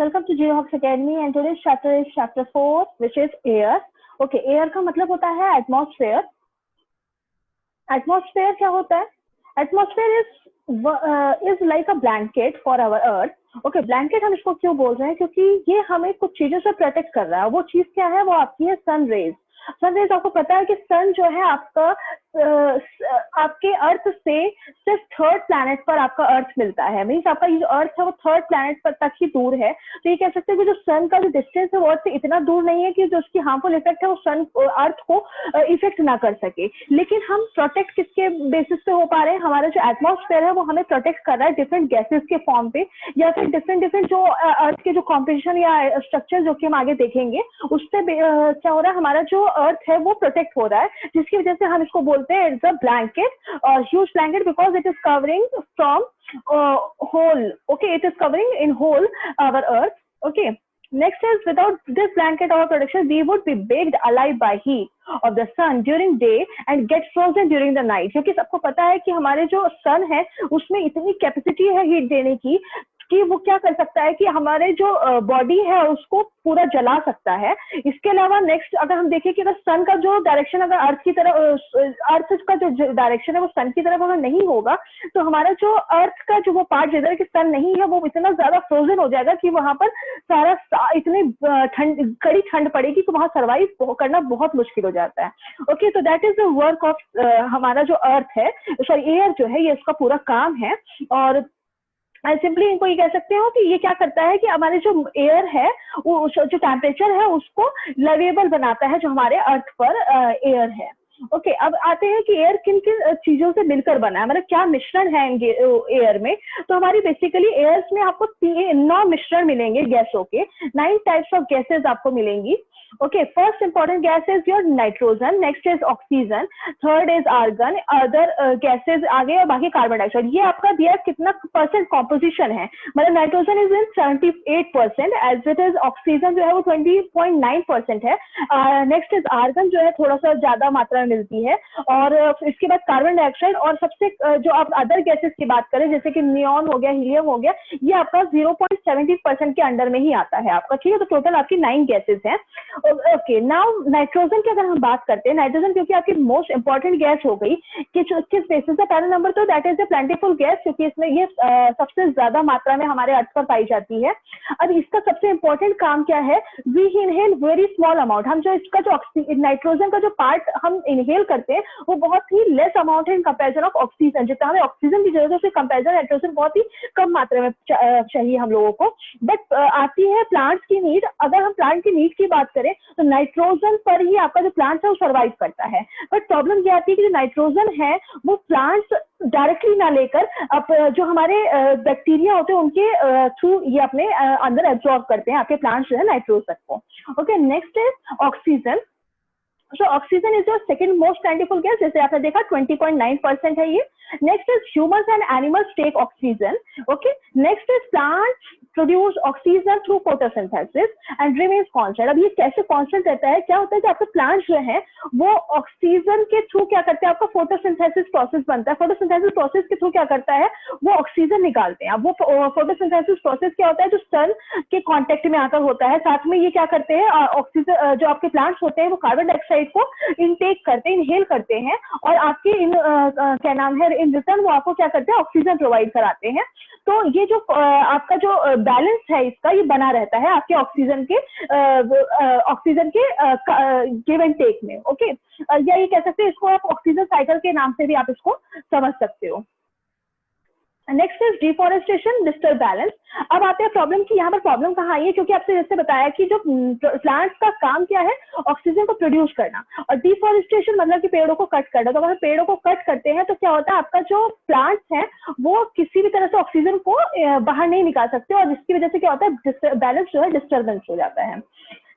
Welcome to Geohawks Academy, and today's chapter is chapter 4, which is air. Okay, air का मतलब होता है atmosphere. Atmosphere क्या होता है? Atmosphere is like a blanket for our earth. Okay, blanket हम इसको क्यों बोल रहे हैं? क्योंकि ये हमें कुछ चीजों से प्रोटेक्ट कर रहा है. वो चीज क्या है? वो आपकी है सन रेज. सन रेज आपको पता है कि सन जो है आपका आपके अर्थ से सिर्फ थर्ड प्लैनेट पर आपका अर्थ मिलता है. मीन्स आपका ये जो अर्थ है वो थर्ड प्लैनेट पर तक ही दूर है. तो ये कह सकते हैं कि जो सन का जो डिस्टेंस है वो अर्थ से इतना दूर नहीं है कि जो उसकी हार्मफुल इफेक्ट है वो सन अर्थ को इफेक्ट ना कर सके. लेकिन हम प्रोटेक्ट किसके बेसिस पे हो पा रहे हैं? हमारा जो एटमॉस्फेयर है वो हमें प्रोटेक्ट कर रहा है डिफरेंट गैसेस के फॉर्म पे, या फिर डिफरेंट जो अर्थ के जो कॉम्पोजिशन या स्ट्रक्चर जो कि हम आगे देखेंगे उससे क्या हो रहा है, हमारा जो अर्थ है वो प्रोटेक्ट हो रहा है, जिसकी वजह से हम इसको बोलते हैं it's a blanket, huge blanket, because it is covering from whole. Okay, it is covering in whole our earth. Okay, next is without this blanket or protection we would be baked alive by heat of the sun during day and get frozen during the night. क्योंकि सबको पता है कि हमारे जो सन है उसमें इतनी कैपेसिटी है हीट देने की कि वो क्या कर सकता है कि हमारे जो बॉडी है उसको पूरा जला सकता है. इसके अलावा नेक्स्ट अगर हम देखें कि अगर सन का जो डायरेक्शन अगर अर्थ की तरफ, अर्थ का जो डायरेक्शन है वो सन की तरफ अगर नहीं होगा तो हमारा जो अर्थ का जो वो पार्ट जिधर कि सन नहीं है वो इतना ज्यादा फ्रोजन हो जाएगा कि वहां पर सारा इतनी कड़ी ठंड पड़ेगी कि वहां सर्वाइव करना बहुत मुश्किल हो जाता है. ओके, तो that is the work of हमारा जो अर्थ है, सॉरी एयर जो है, ये इसका पूरा काम है. और सिंपली इनको ये कह सकते हो कि ये क्या करता है कि हमारे जो एयर है वो जो टेम्परेचर है उसको लिवेबल बनाता है जो हमारे अर्थ पर एयर है. ओके, अब आते हैं कि एयर किन किन चीजों से मिलकर बना है, मतलब क्या मिश्रण है एयर में. तो हमारी बेसिकली एयर्स में आपको 9 मिश्रण मिलेंगे गैसों के. 9 टाइप्स ऑफ गैसेस आपको मिलेंगी. Okay, first important gas is your nitrogen, next is oxygen, third is argon, other gases आगे और बाकी कार्बन डाइऑक्साइड. ये आपका दिया कितना परसेंट कॉम्पोजिशन है, मतलब nitrogen is in 78%, as it is oxygen जो है वो 20.9% है. नेक्स्ट इज आर्गन जो है थोड़ा सा ज्यादा मात्रा में मिलती है, और इसके बाद कार्बन डाइऑक्साइड, और सबसे जो आप अदर गैसेस की बात करें जैसे कि नियॉन हो गया, हीलियम हो गया, ये आपका 0.70% के अंडर में ही आता है आपका. ठीक है, तो टोटल आपकी 9 गैसेस हैं. ओके, नाउ नाइट्रोजन की अगर हम बात करते हैं, नाइट्रोजन क्योंकि आपकी मोस्ट इंपॉर्टेंट गैस हो गई कि किस बेसिस पे. पहला नंबर तो that is a plentiful gas, क्योंकि इसमें ये सबसे ज्यादा मात्रा में हमारे अर्थ पर पाई जाती है. अब इसका सबसे इंपॉर्टेंट काम क्या है? We inhale very small amount. हम जो इसका जो नाइट्रोजन का जो पार्ट हम इनहेल करते हैं वो बहुत ही लेस अमाउंट है इन कंपेरिजन ऑफ ऑक्सीजन. जितना हमें ऑक्सीजन की जरूरत है उसके कंपेरिजन नाइट्रोजन बहुत ही कम मात्रा में चाहिए हम लोगों को. बट आती है प्लांट्स की नीड. अगर हम प्लांट की नीड की बात करें तो नाइट्रोजन पर ही आपका जो प्लांट है वो सर्वाइव करता है. बट प्रॉब्लम ये आती है कि जो नाइट्रोजन है वो प्लांट्स डायरेक्टली ना लेकर अब जो हमारे बैक्टीरिया होते हैं उनके थ्रू ये अपने अंदर एब्जॉर्ब करते हैं आपके प्लांट्स जो है नाइट्रोजन को. Okay, next is oxygen. So oxygen is your second most plentiful gas, जैसे आपने देखा 20.9% है ये. Next is humans and animals take oxygen. Okay, next is plants produce oxygen through photosynthesis and remains constant. अब ये कैसे constant रहता है? क्या होता है कि आपके प्लांट्स जो है वो ऑक्सीजन के थ्रू क्या करते हैं, आपका फोटोसिंथेसिस प्रोसेस बनता है. फोटोसिंथेसिस प्रोसेस के थ्रू क्या करता है, वो ऑक्सीजन निकालते हैं. अब वो फोटोसिंथेसिस प्रोसेस क्या होता है, जो सन के कांटेक्ट में आकर होता है. साथ में ये क्या करते हैं, ऑक्सीजन जो आपके प्लांट्स होते हैं वो कार्बन डाइऑक्साइड को इनटेक करते हैं, इनहेल करते हैं, और आपके क्या नाम है, इन रिटर्न वो आपको क्या करते हैं, ऑक्सीजन प्रोवाइड कराते हैं. तो ये जो आपका जो बैलेंस है इसका ये बना रहता है आपके ऑक्सीजन के गिव एंड टेक में. ओके, या ये कह सकते हैं इसको आप ऑक्सीजन साइकिल के नाम से भी आप इसको समझ सकते हो. Next is deforestation, disturb balance. अब आते हैं प्रॉब्लम की. यहाँ पर प्रॉब्लम कहाँ आई है, क्योंकि आपसे जैसे बताया कि जो प्लांट्स का काम क्या है, ऑक्सीजन को प्रोड्यूस करना, और डिफॉरेस्टेशन मतलब कि पेड़ों को कट करना. तो अगर पेड़ों को कट करते हैं तो क्या होता है, आपका जो प्लांट्स है वो किसी भी तरह से ऑक्सीजन को बाहर नहीं निकाल सकते, और जिसकी वजह से क्या होता है, बैलेंस जो है डिस्टर्बेंस हो जाता है.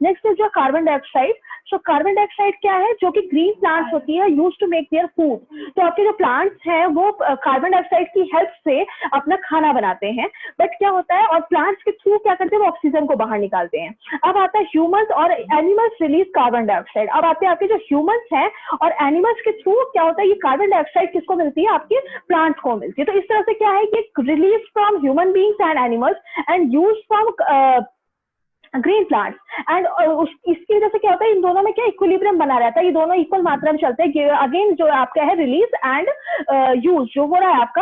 नेक्स्ट इज जो carbon dioxide. So carbon dioxide क्या है, जो कि ग्रीन प्लांट्स होती है use to make their food. तो आपके जो प्लांट्स हैं वो कार्बन डाइऑक्साइड की हेल्प से अपना खाना बनाते हैं. बट क्या होता है, और प्लांट्स के थ्रू क्या करते हैं, वो ऑक्सीजन को बाहर निकालते हैं. अब आता है ह्यूमंस और एनिमल्स रिलीज कार्बन डाइऑक्साइड. अब आते हैं आपके जो ह्यूमंस हैं और एनिमल्स के थ्रू क्या होता है, ये कार्बन डाइऑक्साइड किसको मिलती है, आपके प्लांट्स को मिलती है. तो इस तरह से क्या है कि release from human beings and animals and use from green plants and इसकी वजह से क्या होता है, इन दोनों में क्या इक्विलिब्रियम बना रहता है, ये दोनों इक्वल मात्रा में चलते हैं। अगेन जो आपका है रिलीज एंड यूज जो हो रहा है आपका,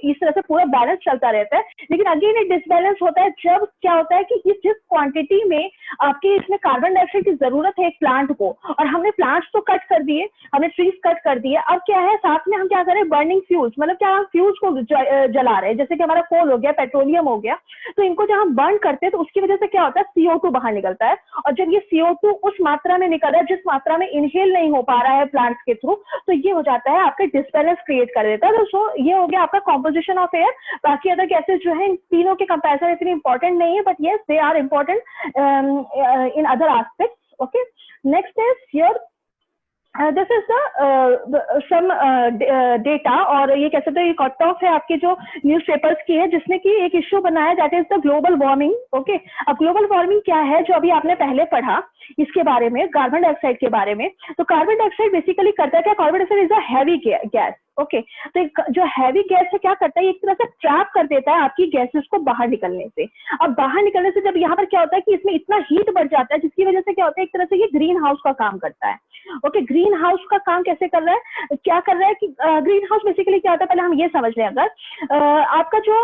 इस तरह से पूरा बैलेंस चलता रहता है। लेकिन अगेन एक डिसबैलेंस होता है जब क्या होता है कि जिस क्वांटिटी में आपकी इसमें कार्बन डाइऑक्साइड की जरूरत है एक प्लांट को, और हमने प्लांट्स तो कट कर दिए, हमने ट्रीज कट कर दिए, अब क्या है साथ में हम क्या करें, बर्निंग फ्यूल्स, मतलब क्या हम फ्यूल्स को जला रहे हैं, जैसे कि हमारा कोल हो गया, पेट्रोलियम हो गया, तो इनको जब हम बर्न करते हैं तो उसकी वजह से क्या होता है, CO2 बाहर निकलता है। और जब ये CO2 उस मात्रा में निकल रहा है जिस मात्रा में इनहेल नहीं हो पा रहा है प्लांट्स के थ्रू, तो ये हो जाता है आपके डिस्बैलेंस क्रिएट कर देता है। तो सो ये हो गया आपका कॉम्पोजिशन ऑफ एयर। बाकी अदर गैसेज जो है इन तीनों के कंपैरिजन इतनी इंपॉर्टेंट नहीं है, but yes they are important in other aspects. Okay, next is here this is the some data, और ये कह सकते हैं कट ऑफ है आपके जो न्यूज़पेपर्स की है, जिसमें कि एक इश्यू बना है, that is the global warming. Okay, अब ग्लोबल वार्मिंग क्या है जो अभी आपने पहले पढ़ा इसके बारे में, कार्बन डाइऑक्साइड के बारे में। तो कार्बन डाइऑक्साइड बेसिकली करता है क्या, carbon dioxide is a heavy gas. Okay, तो जो हैवी गैस है क्या करता है, एक तरह से ट्रैप कर देता है आपकी गैसेस को बाहर निकलने से। अब बाहर निकलने से जब यहाँ पर क्या होता है कि इसमें इतना हीट बढ़ जाता है, जिसकी वजह से क्या होता है, एक तरह से ये ग्रीन हाउस का काम करता है। ओके, ग्रीन हाउस का काम कैसे कर रहा है, क्या कर रहा है कि ग्रीन हाउस बेसिकली क्या होता है, पहले हम ये समझ लें। अगर आपका जो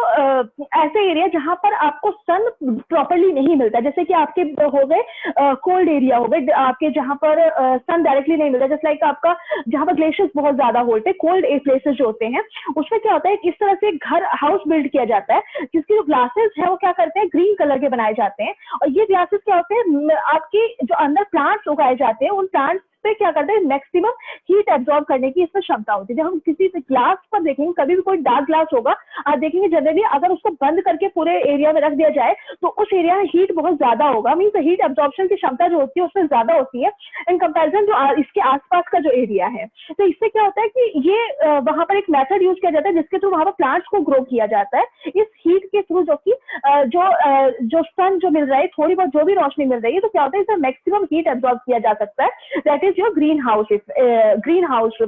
ऐसे एरिया जहां पर आपको सन प्रॉपरली नहीं मिलता, जैसे कि आपके हो गए कोल्ड एरिया हो गए आपके, जहां पर सन डायरेक्टली नहीं मिलता, जैसे लाइक आपका जहां पर ग्लेशियर्स बहुत ज्यादा होते हैं, कोल्ड प्लेसेस जो होते हैं, उसमें क्या होता है इस तरह से घर हाउस बिल्ड किया जाता है, जिसके जो ग्लासेस है वो क्या करते हैं, ग्रीन कलर के बनाए जाते हैं। और ये ग्लासेस क्या होते हैं, आपकी जो अंदर प्लांट्स उगाए जाते हैं, उन प्लांट्स पे क्या करते हैं, मैक्सिमम हीट एब्जॉर्ब करने की इसमें क्षमता होती है। जब हम किसी ग्लास पर देखेंगे, कभी भी कोई डार्क ग्लास होगा, आप देखेंगे जनरली अगर उसको बंद करके पूरे एरिया में रख दिया जाए तो उस एरिया में हीट बहुत ज्यादा होगा, मीन्स हीट एब्जॉर्प्शन की क्षमता जो होती है उसमें ज्यादा होती है इन कंपैरिजन जो इसके आसपास का जो एरिया है। तो इससे क्या होता है कि ये वहां पर एक मेथड यूज किया जाता है जिसके थ्रू वहां पर प्लांट्स को ग्रो किया जाता है इस हीट के थ्रू, जो कि जो सन जो मिल रहा है, थोड़ी बहुत जो भी रोशनी मिल रही है, तो क्या होता है इसमें मैक्सिमम हीट एब्जॉर्ब किया जा सकता है। That is your green house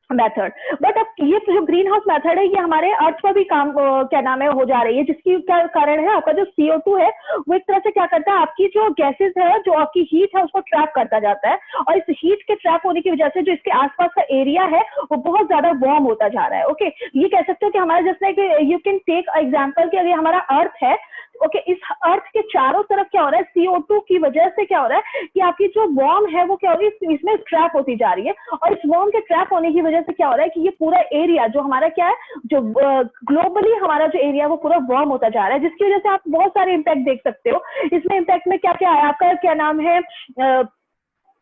method. But अब ये जो ग्रीन हाउस मेथड है ये हमारे अर्थ पर भी काम क्या नाम है हो जा रही है, जिसकी क्या कारण है, आपका जो CO2 है वो एक तरह से क्या करता है, आपकी जो गैसेस है, जो आपकी हीट है उसको ट्रैप करता जाता है, और इस हीट के ट्रैप होने की वजह से जो इसके आसपास का एरिया है वो बहुत ज्यादा वार्म होता जा रहा है। ओके, ये कह सकते हो कि हमारा जैसे यू कैन टेक एग्जांपल कि अगर हमारा अर्थ है, ओके, इस अर्थ के चारों तरफ क्या हो रहा है, CO2 की वजह से क्या हो रहा है कि आपकी जो वार्म है वो क्या हो रही है, इसमें ट्रैप होती जा रही है, और इस वार्म के ट्रैप होने की वजह से क्या हो रहा है कि ये पूरा एरिया जो हमारा क्या है, जो ग्लोबली हमारा जो एरिया है वो पूरा वार्म होता जा रहा है, जिसकी वजह से आप बहुत सारे इम्पैक्ट देख सकते हो। इसमें इम्पैक्ट में क्या क्या है, आपका क्या नाम है,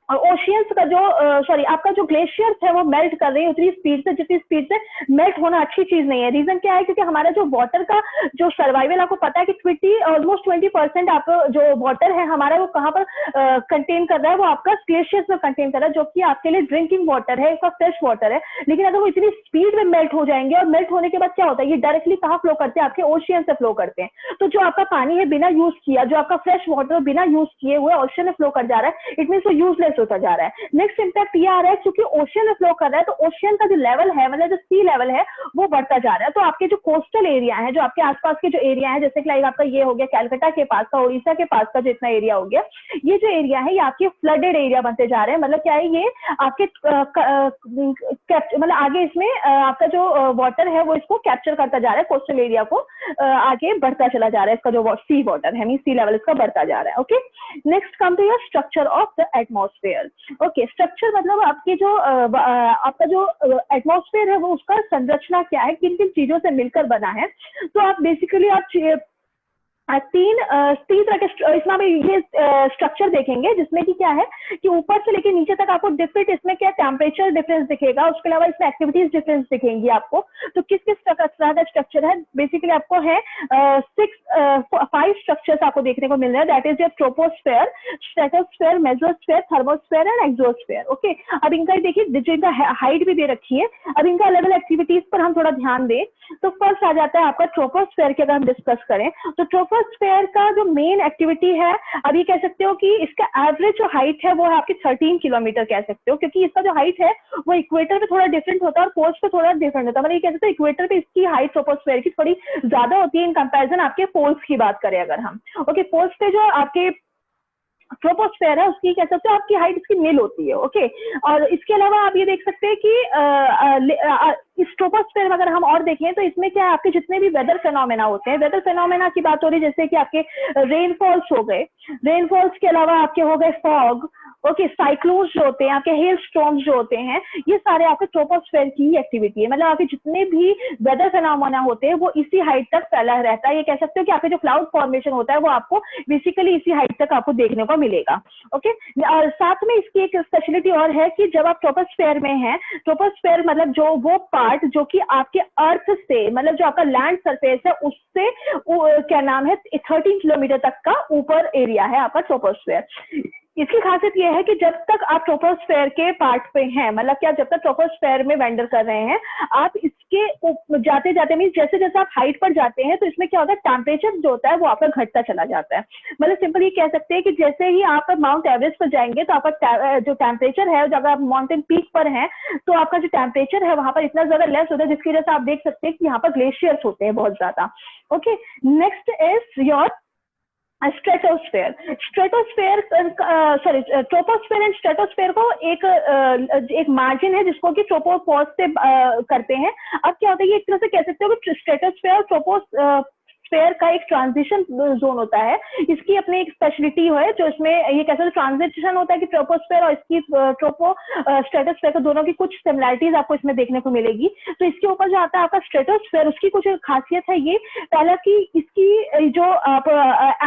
ओशियंस का जो सॉरी आपका जो ग्लेशियर्स है वो मेल्ट कर रही है उतनी स्पीड से जितनी स्पीड से मेल्ट होना अच्छी चीज नहीं है। रीजन क्या है, क्योंकि हमारा जो वाटर का जो सर्वाइवल, आपको पता है कि ऑलमोस्ट 20% आपका जो वाटर है हमारा वो कहाँ पर कंटेन कर रहा है, वो आपका ग्लेशियर्स में कंटेन कर रहा है, जो कि आपके लिए ड्रिंकिंग वाटर है, इसका फ्रेश वाटर है। लेकिन अगर वो इतनी स्पीड में मेल्ट हो जाएंगे, और मेल्ट होने के बाद क्या होता है, ये डायरेक्टली कहाँ फ्लो करते हैं, आपके ओशियन से फ्लो करते हैं। तो जो आपका पानी है बिना यूज किया, जो आपका फ्रेश वाटर बिना यूज किए हुए ओशियन में फ्लो कर जा रहा है, इट मीन वो यूजलेस होता जा रहा है। नेक्स्ट इंपैक्ट ये आ रहा है, क्योंकि ओशियन में फ्लो कर रहा है तो ओशियन का जो लेवल है, मतलब जो सी लेवल है वो बढ़ता जा रहा है। तो आपके जो कोस्टल एरिया है, जो आपके आसपास के जो एरिया है, जैसे कि लाइक आपका ये हो गया कैलकाटा के पास का, उड़ीसा के पास का जो इतना एरिया हो गया, ये जो एरिया है ये आपके फ्लडेड एरिया बनते जा रहे हैं। मतलब क्या है, ये आपके मतलब आगे इसमें आपका जो वाटर है वो इसको कैप्चर करता जा रहा है, कोस्टल एरिया को आगे बढ़ता चला जा रहा है, इसका जो सी वाटर है, मीन सी लेवल इसका बढ़ता जा रहा है। Okay, next come to your structure of the atmosphere. Okay, structure मतलब आपकी जो आपका जो एटमॉस्फेयर है वो उसका संरचना क्या है, किन किन चीजों से मिलकर बना है। तो आप बेसिकली आप तीन तरह के इसमें आप ये स्ट्रक्चर देखेंगे, जिसमें कि क्या है कि ऊपर से लेके नीचे तक आपको डिफरेंट, इसमें क्या टेम्परेचर डिफरेंस दिखेगा, उसके अलावा इसमें एक्टिविटीज डिफरेंस दिखेंगी आपको। तो किस किस तरह का स्ट्रक्चर है, बेसिकली आपको है 5 स्ट्रक्चर्स आपको देखने को मिल रहे हैं। That is your troposphere, stratosphere, mesosphere, thermosphere and exosphere. Okay, अब इनका देखिए जो इनका हाइट भी दे रखी है, अब इनका अलग अलग एक्टिविटीज पर हम थोड़ा ध्यान दें। तो फर्स्ट आ जाता है आपका ट्रोपोस्फेयर की अगर हम डिस्कस करें, तो ट्रोपोस्फेयर का जो मेन एक्टिविटी है, अभी कह सकते हो कि इसका एवरेज जो हाइट है वो है आपकी 13 किलोमीटर कह सकते हो, क्योंकि इसका जो हाइट है वो इक्वेटर पे थोड़ा डिफरेंट होता है और पोल्स पे थोड़ा डिफरेंट होता है। मतलब ये कह सकते हैं इक्वेटर पे इसकी हाइट ट्रोपोस्फेयर की थोड़ी ज्यादा होती है इन कंपैरिजन आपके पोल्स की बात करें अगर हम। ओके, पोल्स पे जो आपके ट्रोपोस्फेयर है उसकी कह सकते हो आपकी हाइट इसकी नील होती है। ओके, और इसके अलावा आप ये देख सकते हैं कि इस ट्रोपोस्फेयर में अगर हम और देखें तो इसमें क्या है, आपके जितने भी वेदर फेनोमेना होते हैं, वेदर फेनोमेना की बात हो रही है जैसे कि आपके रेनफॉल्स हो गए, रेनफॉल्स के अलावा आपके हो गए फॉग, ओके, साइक्लोन्स जो होते हैं आपके, हेल स्टॉर्म्स जो होते हैं, ये सारे आपके ट्रोपोस्फेयर की एक्टिविटी है। मतलब आपके जितने भी वेदर फेनोमेना होते हैं वो इसी हाइट तक फैला रहता है। ये कह सकते हो कि आपके जो क्लाउड फॉर्मेशन होता है वो आपको बेसिकली इसी हाइट तक आपको देखने को मिलेगा। ओके, और साथ में इसकी एक स्पेशलिटी और है कि जब आप ट्रोपोस्फेयर में हैं, ट्रोपोस्फेयर मतलब जो वो पार्ट जो कि आपके अर्थ से, मतलब जो आपका लैंड सरफेस है उससे क्या नाम है 13 किलोमीटर तक का ऊपर एरिया है आपका ट्रोपोस्फेयर। इसकी खासियत यह है कि जब तक आप ट्रोपोस्फेयर के पार्ट पे हैं, मतलब क्या जब तक ट्रोपोस्फेयर में वेंडर कर रहे हैं, आप इसके जाते जाते मीन जैसे जैसे आप हाइट पर जाते हैं तो इसमें क्या होता है, टेम्परेचर जो होता है वो आपका घटता चला जाता है। मतलब सिंपली कह सकते हैं कि जैसे ही आप माउंट एवरेस्ट पर जाएंगे तो आपका जो टेम्परेचर है, जब आप माउंटेन पीक पर हैं तो आपका जो टेम्परेचर है वहां पर इतना ज्यादा लेस होता है, जिसकी वजह से आप देख सकते हैं कि यहाँ पर ग्लेशियर्स होते हैं बहुत ज्यादा। Okay, next is your stratosphere. Stratosphere troposphere and stratosphere को एक मार्जिन है जिसको कि ट्रोपोपॉज से करते हैं। अब क्या होता है, ये एक तरह से कह सकते हो कि स्ट्रेटोस्फेयर और ट्रोपोस्फेयर का एक ट्रांजिशन जोन होता है। इसकी अपनी एक स्पेशलिटी है जो इसमें ये कह सकते हो ट्रांजिशन होता है कि ट्रोपोस्फेयर और इसकी स्ट्रेटोस्फेयर को दोनों की कुछ सिमिलैरिटीज आपको इसमें देखने को मिलेगी। तो इसके ऊपर जो आता है आपका स्ट्रेटोस्फेयर, उसकी कुछ खासियत है ये, पहला कि इसकी जो आप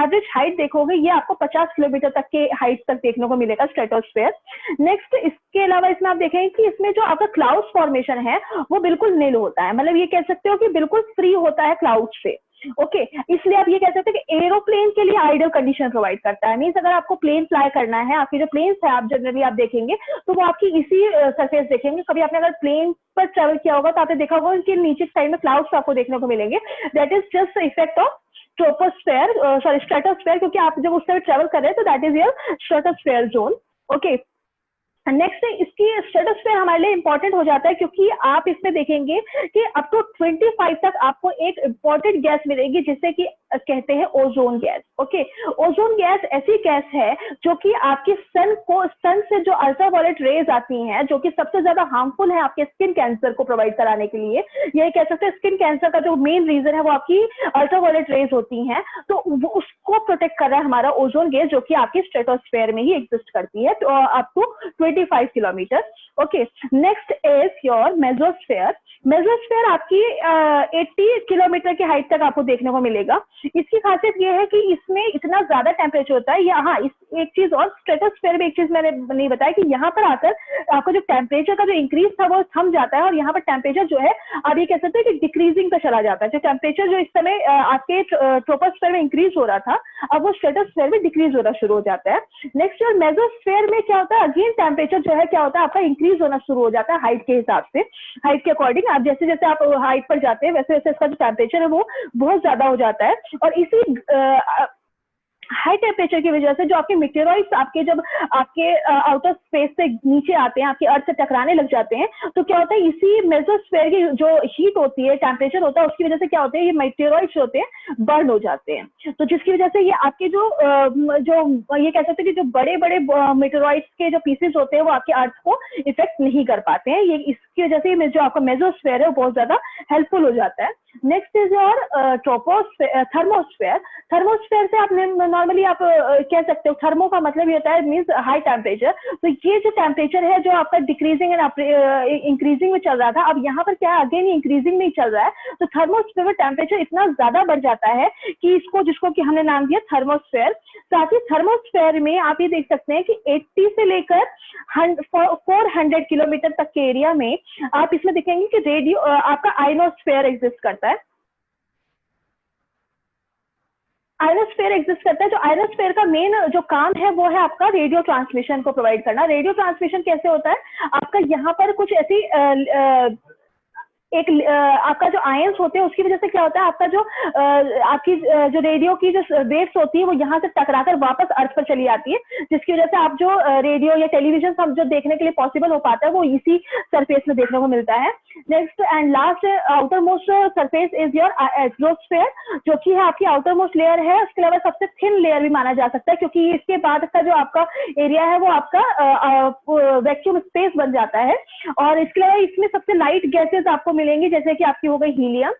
एवरेज हाइट देखोगे ये आपको 50 किलोमीटर तक के हाइट तक देखने को मिलेगा स्ट्रेटोस्फेयर। नेक्स्ट इसके अलावा इसमें आप देखेंगे कि इसमें जो आपका क्लाउड फॉर्मेशन है वो बिल्कुल नील होता है, मतलब ये कह सकते हो कि बिल्कुल फ्री होता है क्लाउड से। ओके, इसलिए आप ये कह सकते हैं कि एरोप्लेन के लिए आइडियल कंडीशन प्रोवाइड करता है। मींस अगर आपको प्लेन फ्लाई करना है, आपकी जो प्लेन्स है आप जनरली आप देखेंगे तो वो आपकी इसी सरफेस देखेंगे। कभी आपने अगर प्लेन पर ट्रेवल किया होगा तो आपने देखा होगा कि नीचे साइड में क्लाउड्स आपको देखने को मिलेंगे। That is just effect of troposphere, sorry stratosphere, क्योंकि आप जब उस तरफ ट्रेवल कर रहे हैं तो that is your stratosphere zone. Okay, next इसकी स्ट्रेटोस्फेयर हमारे लिए इंपॉर्टेंट हो जाता है क्योंकि आप इसमें देखेंगे कि अप टू 25 तक आपको एक इंपॉर्टेंट गैस मिलेगी जिसे कि कहते हैं ozone gas. Okay, ozone gas ऐसी गैस है जो कि आपके सन से जो अल्ट्रावायलेट रेज आती हैं जो कि सबसे ज्यादा हार्मफुल है आपके स्किन कैंसर को प्रोवाइड कराने के लिए। ये कह सकते हैं स्किन कैंसर का जो मेन रीजन है वो आपकी अल्ट्रावायलेट रेज होती हैं, तो वो उसको प्रोटेक्ट कर रहा है हमारा ओजोन गैस जो कि आपकी स्ट्रेटोस्फेयर में ही एग्जिस्ट करती है up to 25 kilometre. Okay, next is your mesosphere. Mesosphere आपकी 80 किलोमीटर की हाइट तक आपको देखने को मिलेगा। इसकी खासियत यह है कि इसमें इतना ज्यादा टेम्परेचर होता है। यहाँ एक चीज और, स्ट्रेटोस्फेयर में एक चीज मैंने नहीं बताया कि यहाँ पर आकर आपको जो टेम्परेचर का जो इंक्रीज था वो थम जाता है और यहाँ पर टेम्परेचर जो है आप ये कह सकते हैं कि डिक्रीजिंग पे चला जाता है। जो टेम्परेचर जो इस समय आपके ट्रोपोस्फेयर में इंक्रीज हो रहा था अब वो स्ट्रेटोस्फेयर में डिक्रीज होना शुरू हो जाता है। नेक्स्ट और मेसोस्फेयर में क्या होता है, अगेन टेम्परेचर जो है क्या होता है आपका इंक्रीज होना शुरू हो जाता है हाइट के हिसाब से। हाइट के अकॉर्डिंग आप जैसे जैसे आप हाइट पर जाते हैं वैसे वैसे इसका जो टेम्परेचर है वो बहुत ज्यादा हो जाता है। और इसी हाई टेम्परेचर की वजह से जो आपके मीटेरॉइड्स आपके जब आपके आउटर स्पेस से नीचे आते हैं, आपके अर्थ से टकराने लग जाते हैं, तो क्या होता है इसी मेसोस्फेयर की जो हीट होती है, टेम्परेचर होता है, उसकी वजह से क्या होता है ये मीटेरॉइड्स होते हैं बर्न हो जाते हैं। तो जिसकी वजह से ये आपके जो ये कह सकते हैं कि जो बड़े बड़े मीटेरॉइड्स के जो पीसेस होते हैं वो आपके अर्थ को इफेक्ट नहीं कर पाते हैं। ये इसकी वजह से जो आपका मेसोस्फेयर है वो बहुत ज्यादा हेल्पफुल हो जाता है। Next is your thermosphere. Thermosphere से आप नॉर्मली आप कह सकते हो, थर्मो का मतलब ये होता है मींस हाई टेम्परेचर। तो ये जो टेम्परेचर है जो आपका डिक्रीजिंग एंड इंक्रीजिंग में चल रहा था, अब यहाँ पर क्या है अगेन इंक्रीजिंग में चल रहा है। तो थर्मोस्फेयर में टेम्परेचर इतना ज्यादा बढ़ जाता है कि जिसको कि हमने नाम दिया थर्मोस्फेयर। साथ ही थर्मोस्फेयर में आप ये देख सकते हैं कि 80 से लेकर 400 किलोमीटर तक के एरिया में आप इसमें देखेंगे कि रेडियो आपका आयनोस्फेयर एग्जिस्ट करता है। आयनोस्फेयर एग्जिस्ट करता है। जो आयनोस्फेयर का मेन जो काम है वो है आपका रेडियो ट्रांसमिशन को प्रोवाइड करना। रेडियो ट्रांसमिशन कैसे होता है, आपका यहाँ पर कुछ ऐसी एक आपका जो आयंस होते हैं उसकी वजह से क्या होता है, आपका जो आपकी जो रेडियो की जो वेव्स होती है वो यहाँ से टकराकर वापस अर्थ पर चली आती है, जिसकी वजह से आप जो रेडियो या टेलीविजन सब जो देखने के लिए पॉसिबल हो पाता है वो इसी सरफेस में देखने को मिलता है। Next and last outer most surface is your atmosphere, जो कि है आपकी आउटर मोस्ट लेयर है। उसके अलावा सबसे थिन लेयर भी माना जा सकता है, क्योंकि इसके बाद का जो आपका एरिया है वो आपका वैक्यूम स्पेस बन जाता है। और इसके अलावा इसमें सबसे लाइट गैसेस आपको मिलेंगी, जैसे कि आपकी हो गई हीलियम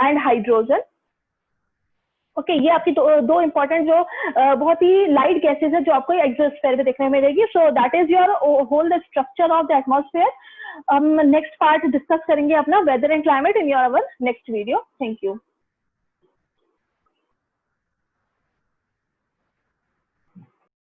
एंड हाइड्रोजन। ओके, ये आपकी दो इंपॉर्टेंट जो बहुत ही लाइट गैसेस है जो आपको एक्सोस्फेयर में देखने में मिलेगी। So that is your whole the structure of the atmosphere. हम नेक्स्ट पार्ट डिस्कस करेंगे अपना weather and climate in your our next video. Thank you.